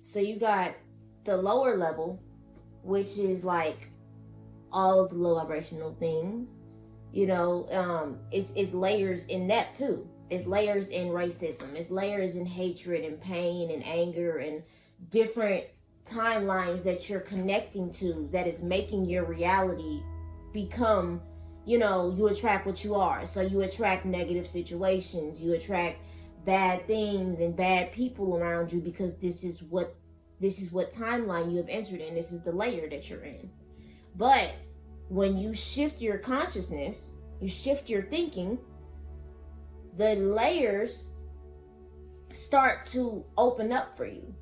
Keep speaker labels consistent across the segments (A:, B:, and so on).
A: So you got the lower level, which is like all of the low vibrational things. It's layers in that too. It's layers in racism. It's layers in hatred and pain and anger and different timelines that you're connecting to that is making your reality become, you attract what you are. So you attract negative situations, you attract bad things and bad people around you, because this is what timeline you have entered in. This is the layer that you're in. But when you shift your consciousness, you shift your thinking, the layers start to open up for you,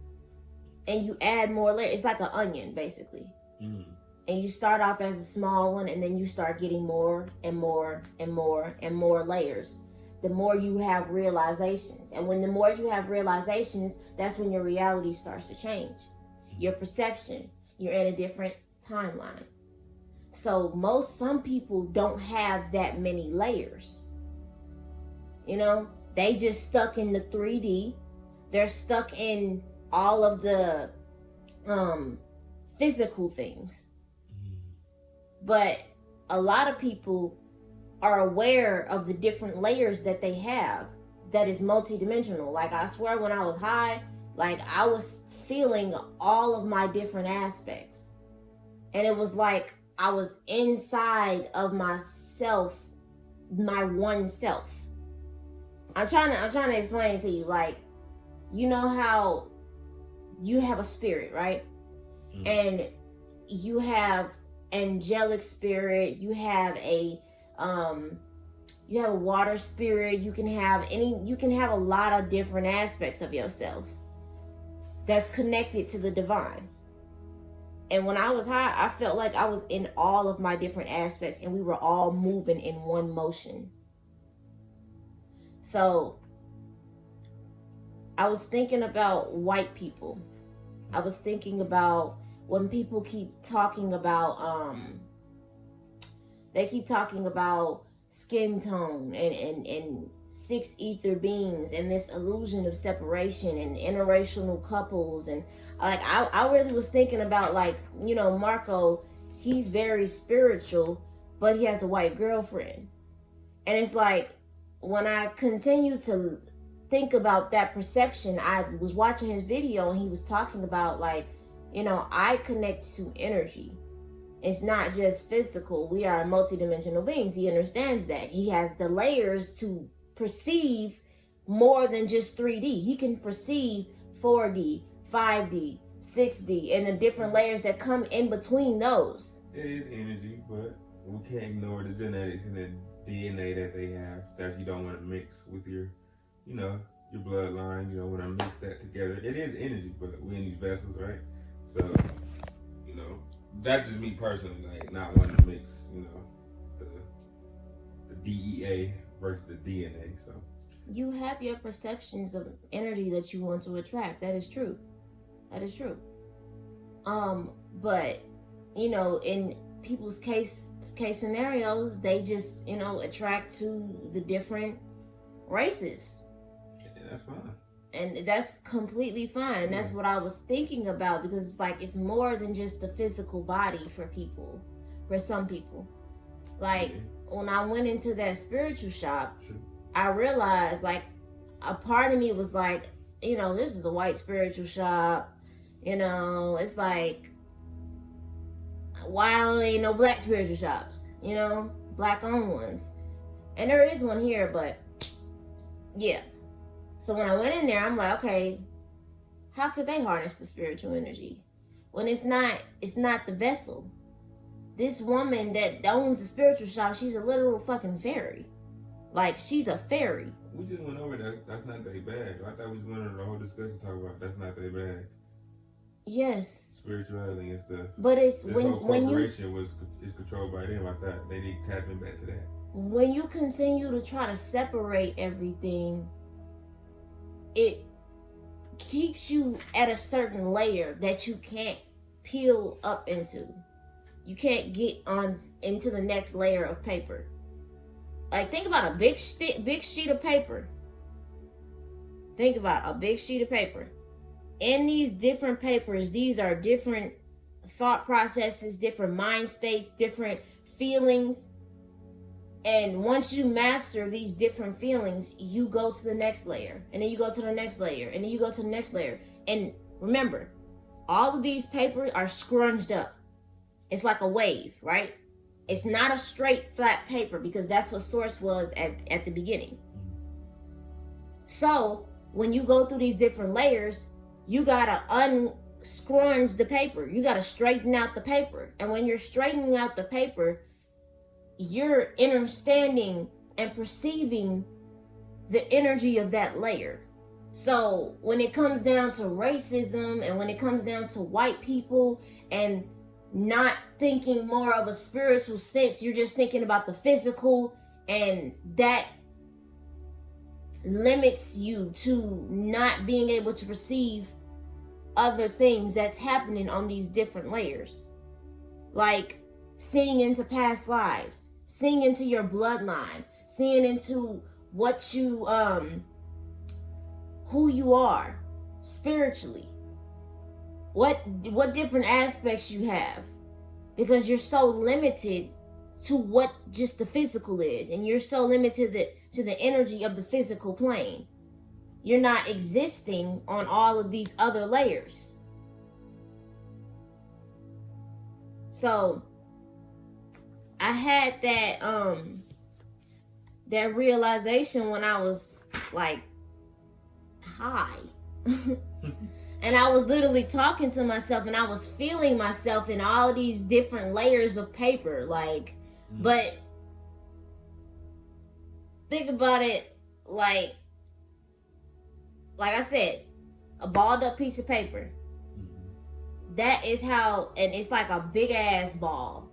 A: and you add more layers. It's like an onion, basically. And you start off as a small one, and then you start getting more and more and more and more layers. The more you have realizations. And when the more you have realizations, that's when your reality starts to change. Your perception, you're in a different timeline. So some people don't have that many layers. They just stuck in the 3D. They're stuck in all of the physical things. But a lot of people are aware of the different layers that they have that is multidimensional. Like, I swear, when I was high, like, I was feeling all of my different aspects. And it was like I was inside of myself, my one self. I'm trying to explain to you, like, you know how you have a spirit, right? And you have angelic spirit, you have a water spirit, you can have a lot of different aspects of yourself that's connected to the divine. And when I was high, I felt like I was in all of my different aspects, and we were all moving in one motion. So I was thinking about white people. I was thinking about when people keep talking about they keep talking about skin tone and six ether beings and this illusion of separation and interracial couples. And like, I really was thinking about, like, Marco, he's very spiritual, but he has a white girlfriend. And it's like, when I continue to think about that perception, I was watching his video and he was talking about, like, I connect to energy. It's not just physical. We are multidimensional beings. He understands that. He has the layers to perceive more than just 3D. He can perceive 4D, 5D, 6D, and the different layers that come in between those.
B: It is energy, but we can't ignore the genetics and the DNA that they have that you don't want to mix with your bloodline. You don't want to mix that together. It is energy, but we're in these vessels, right? So, that's just me personally, like, not wanting to mix, the DEA versus the DNA. So
A: you have your perceptions of energy that you want to attract. That is true. But in people's case scenarios, they just attract to the different races.
B: Yeah, that's fine.
A: And that's completely fine. And that's what I was thinking about, because it's like, it's more than just the physical body for some people. Like, when I went into that spiritual shop, I realized, like, a part of me was like, this is a white spiritual shop. It's like, why don't there no black spiritual shops? Black owned ones. And there is one here, but yeah. So when I went in there, I'm like, okay, how could they harness the spiritual energy when it's not the vessel? This woman that owns the spiritual shop, she's a literal fucking fairy. Like, she's a fairy.
B: We just went over that. That's not that bad. I thought we just went over the whole discussion talking about that's not that bad.
A: Yes.
B: Spirituality and stuff.
A: But it's
B: this whole corporation is controlled by them. I thought they need tapping back to that.
A: When you continue to try to separate everything, it keeps you at a certain layer that you can't peel up into. You can't get on into the next layer of paper. Like, think about a big sheet of paper. Think about a big sheet of paper. in these different papers, these are different thought processes, different mind states, different feelings. And once you master these different feelings, you go to the next layer, and then you go to the next layer, and then you go to the next layer. And remember, all of these papers are scrunched up. It's like a wave, right? It's not a straight flat paper, because that's what source was at the beginning. So when you go through these different layers, you gotta unscrunch the paper. You gotta straighten out the paper. And when you're straightening out the paper, you're understanding and perceiving the energy of that layer. So when it comes down to racism, and when it comes down to white people and not thinking more of a spiritual sense, you're just thinking about the physical, and that limits you to not being able to perceive other things that's happening on these different layers. Like seeing into past lives, seeing into your bloodline, seeing into what you who you are spiritually, what different aspects you have, because you're so limited to what just the physical is, and you're so limited to the energy of the physical plane. You're not existing on all of these other layers. So I had that realization when I was like high. And I was literally talking to myself, and I was feeling myself in all these different layers of paper. Like, but think about it like I said, a balled up piece of paper. That is how, and it's like a big ass ball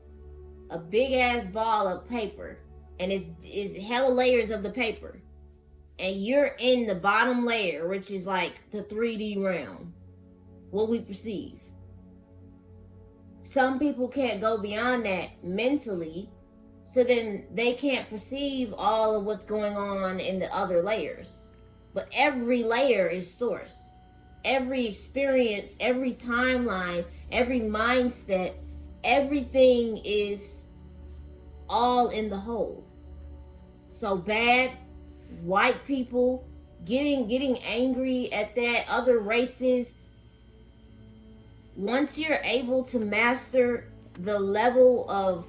A: of paper, and it's hella layers of the paper, and you're in the bottom layer, which is like the 3D realm, what we perceive. Some people can't go beyond that mentally, so then they can't perceive all of what's going on in the other layers. But every layer is source. Every experience, every timeline, every mindset, everything is all in the whole. So bad white people getting angry at that, other races. Once you're able to master the level of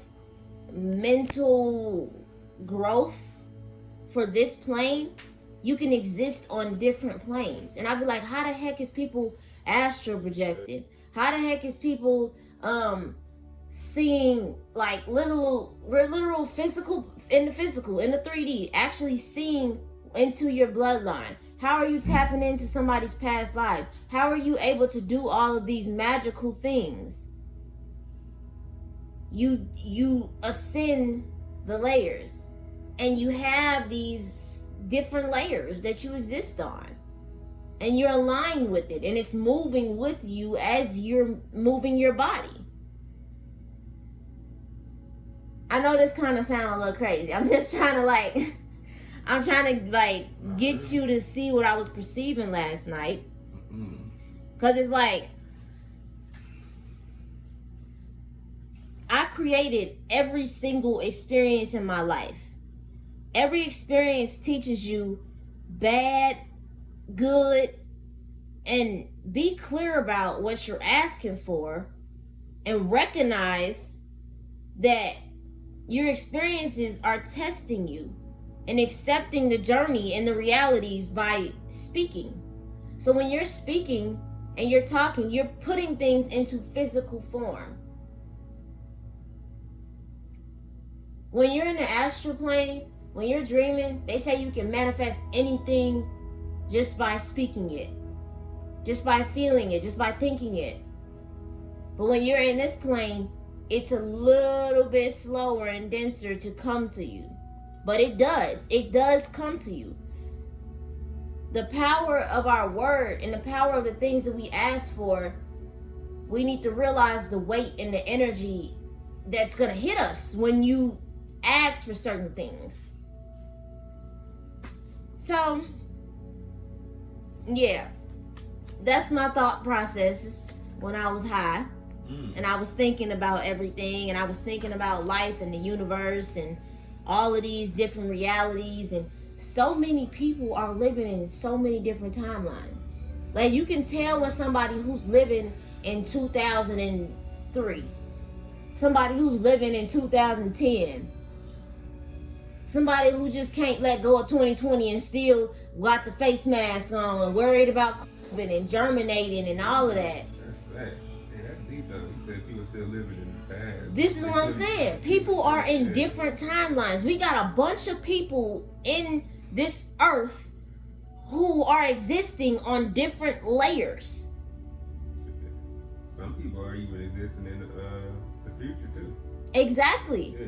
A: mental growth for this plane, you can exist on different planes. And I'd be like, how the heck is people astral projecting? How the heck is people seeing like literal physical, in the 3D, actually seeing into your bloodline? How are you tapping into somebody's past lives? How are you able to do all of these magical things? You ascend the layers, and you have these different layers that you exist on, and you're aligned with it, and it's moving with you as you're moving your body. I know this kind of sound a little crazy. I'm just trying to get you to see what I was perceiving last night, because it's like I created every single experience in my life. Every experience teaches you bad, good, and be clear about what you're asking for, and recognize that your experiences are testing you, and accepting the journey and the realities by speaking. So when you're speaking and you're talking, you're putting things into physical form. When you're in the astral plane, when you're dreaming, they say you can manifest anything just by speaking it, just by feeling it, just by thinking it. But when you're in this plane, it's a little bit slower and denser to come to you. But it does come to you. The power of our word and the power of the things that we ask for, we need to realize the weight and the energy that's going to hit us when you ask for certain things. So, yeah, that's my thought process when I was high. And I was thinking about everything, and I was thinking about life and the universe and all of these different realities, and so many people are living in so many different timelines. Like, you can tell when somebody who's living in 2003, somebody who's living in 2010, somebody who just can't let go of 2020 and still got the face mask on and worried about COVID and germinating and all of that.
B: That's facts. That's deep though. You said people still living in the past.
A: This is what I'm saying. People are in different timelines. We got a bunch of people in this earth who are existing on different layers.
B: Some people are even existing in the future too.
A: Exactly.
B: Yeah.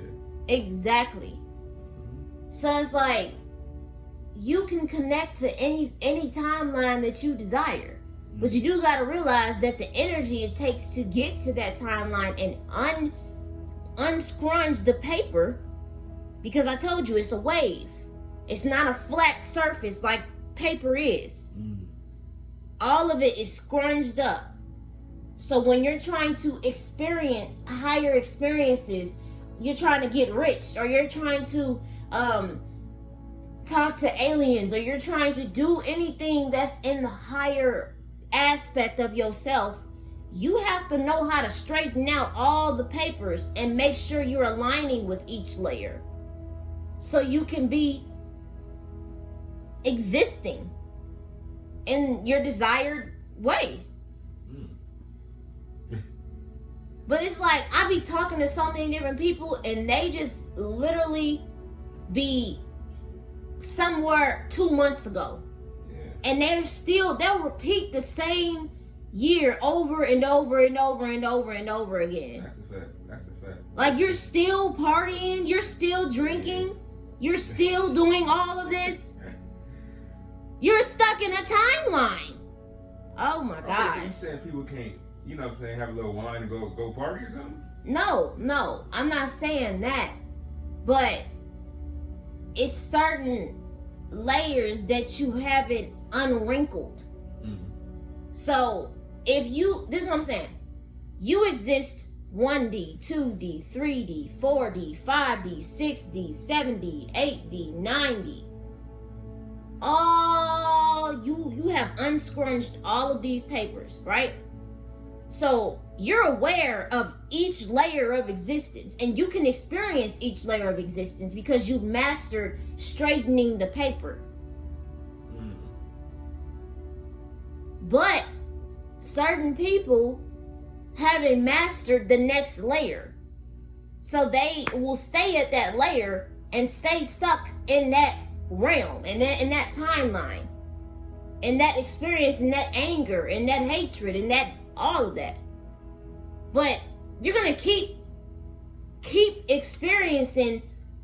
A: Exactly. So it's like you can connect to any timeline that you desire. But you do got to realize that the energy it takes to get to that timeline and unscrunch the paper, because I told you it's a wave. It's not a flat surface like paper is. All of it is scrunched up. So when you're trying to experience higher experiences, you're trying to get rich, or you're trying to talk to aliens, or you're trying to do anything that's in the higher aspect of yourself, you have to know how to straighten out all the papers and make sure you're aligning with each layer so you can be existing in your desired way. But it's like, I be talking to so many different people and they just literally be somewhere 2 months ago. And they'll repeat the same year over and over and over and over and over again.
B: That's a fact.
A: Like, you're still partying, you're still drinking, you're still doing all of this. You're stuck in a timeline. Oh my God.
B: So you saying people can't, you know what I'm saying, have a little wine and go party or something?
A: No, I'm not saying that. But it's certain layers that you haven't unwrinkled. So if you, this is what I'm saying, you exist 1D, 2D, 3D, 4D, 5D, 6D, 7D, 8D, 9D. All you have unscrunched all of these papers, right? So you're aware of each layer of existence, and you can experience each layer of existence because you've mastered straightening the paper. But certain people haven't mastered the next layer. So they will stay at that layer and stay stuck in that realm, and in that timeline, and that experience, and that anger, and that hatred, and that all of that. But you're gonna keep experiencing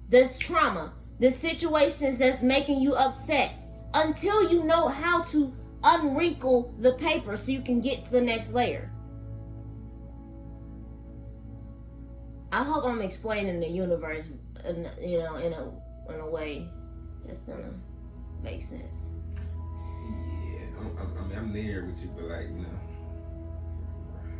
A: this trauma, the situations that's making you upset, until you know how to unwrinkle the paper so you can get to the next layer. I hope I'm explaining the universe, in a way that's gonna make sense.
B: Yeah, I'm there with you, but like, you know,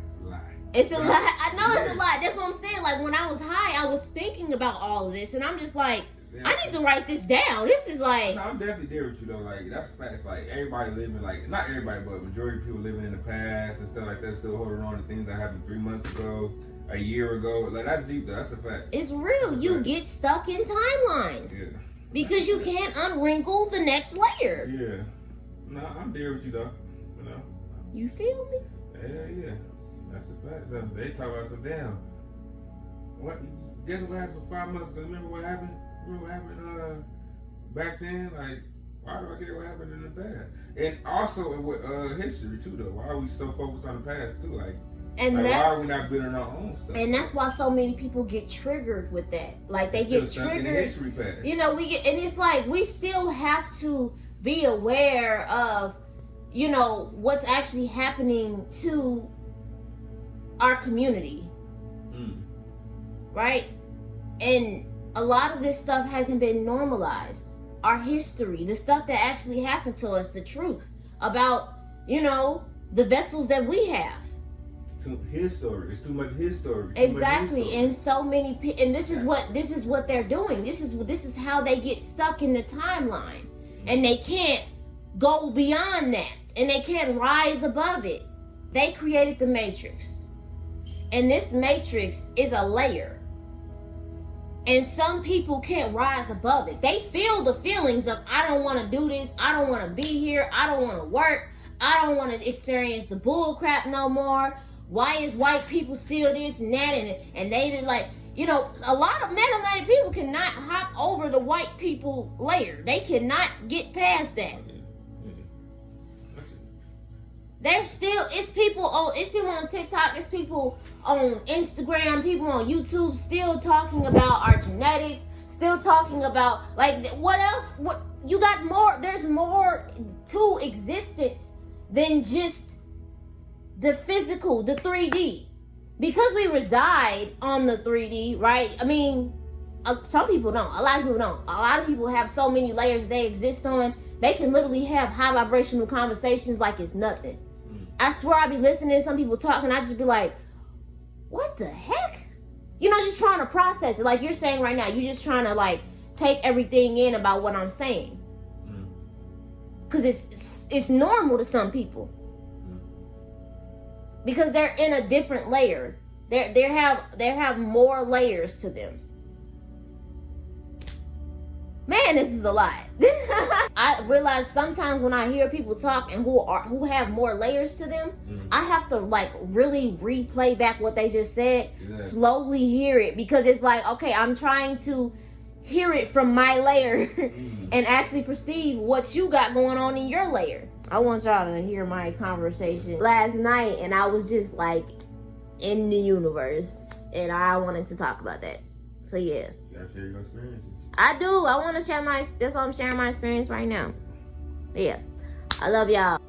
B: it's a lie.
A: It's a lie. I know it's a lie. That's what I'm saying. Like, when I was high, I was thinking about all of this, and I'm just like, I need to write this down. This is like...
B: No, I'm definitely there with you, though. Like, that's facts. Like, everybody living, like, not everybody, but majority of people living in the past and stuff like that, still holding on to things that happened 3 months ago, a year ago. Like, that's deep, though. That's a fact.
A: It's real. You get stuck in timelines.
B: Yeah.
A: Because you can't unwrinkle the next layer.
B: Yeah. No, I'm there with you, though. You know?
A: You feel me?
B: Yeah. That's a fact, though. They talk about some damn. What? Guess what happened 5 months ago? Remember what happened? Back then? Like, why do I care what happened in the past? And also with history too, though. Why are we so focused on the past too? Like, why are we not building our own stuff?
A: And that's why so many people get triggered with that. Like, they get triggered. You know, and it's like, we still have to be aware of, you know, what's actually happening to our community. Right? And a lot of this stuff hasn't been normalized. Our history, the stuff that actually happened to us, the truth about, you know, the vessels that we have.
B: His story. It's too much his story.
A: Exactly. And so many and this is what they're doing. This is how they get stuck in the timeline. And they can't go beyond that. And they can't rise above it. They created the matrix. And this matrix is a layer. And some people can't rise above it. They feel the feelings of, I don't want to do this. I don't want to be here. I don't want to work. I don't want to experience the bull crap no more. Why is white people still this and that? And they did, like, you know, a lot of melanated people cannot hop over the white people layer. They cannot get past that. There's still, it's people on TikTok, it's people on Instagram, people on YouTube still talking about our genetics, still talking about, like, what else? What you got more? There's more to existence than just the physical, the 3D. Because we reside on the 3D, right? I mean, some people don't. A lot of people don't. A lot of people have so many layers they exist on. They can literally have high vibrational conversations like it's nothing. I swear I be listening to some people talk and I just be like, what the heck? You know, just trying to process it. Like you're saying right now, you're just trying to like take everything in about what I'm saying. Because it's normal to some people. Because they're in a different layer. They have more layers to them. Man, this is a lot. I realize sometimes when I hear people talk and who have more layers to them, I have to like really replay back what they just said, slowly hear it, because it's like, okay, I'm trying to hear it from my layer and actually perceive what you got going on in your layer. I want y'all to hear my conversation last night, and I was just like in the universe, and I wanted to talk about that. So yeah.
B: You gotta share your experiences.
A: I do. I want to share that's why I'm sharing my experience right now. But yeah. I love y'all.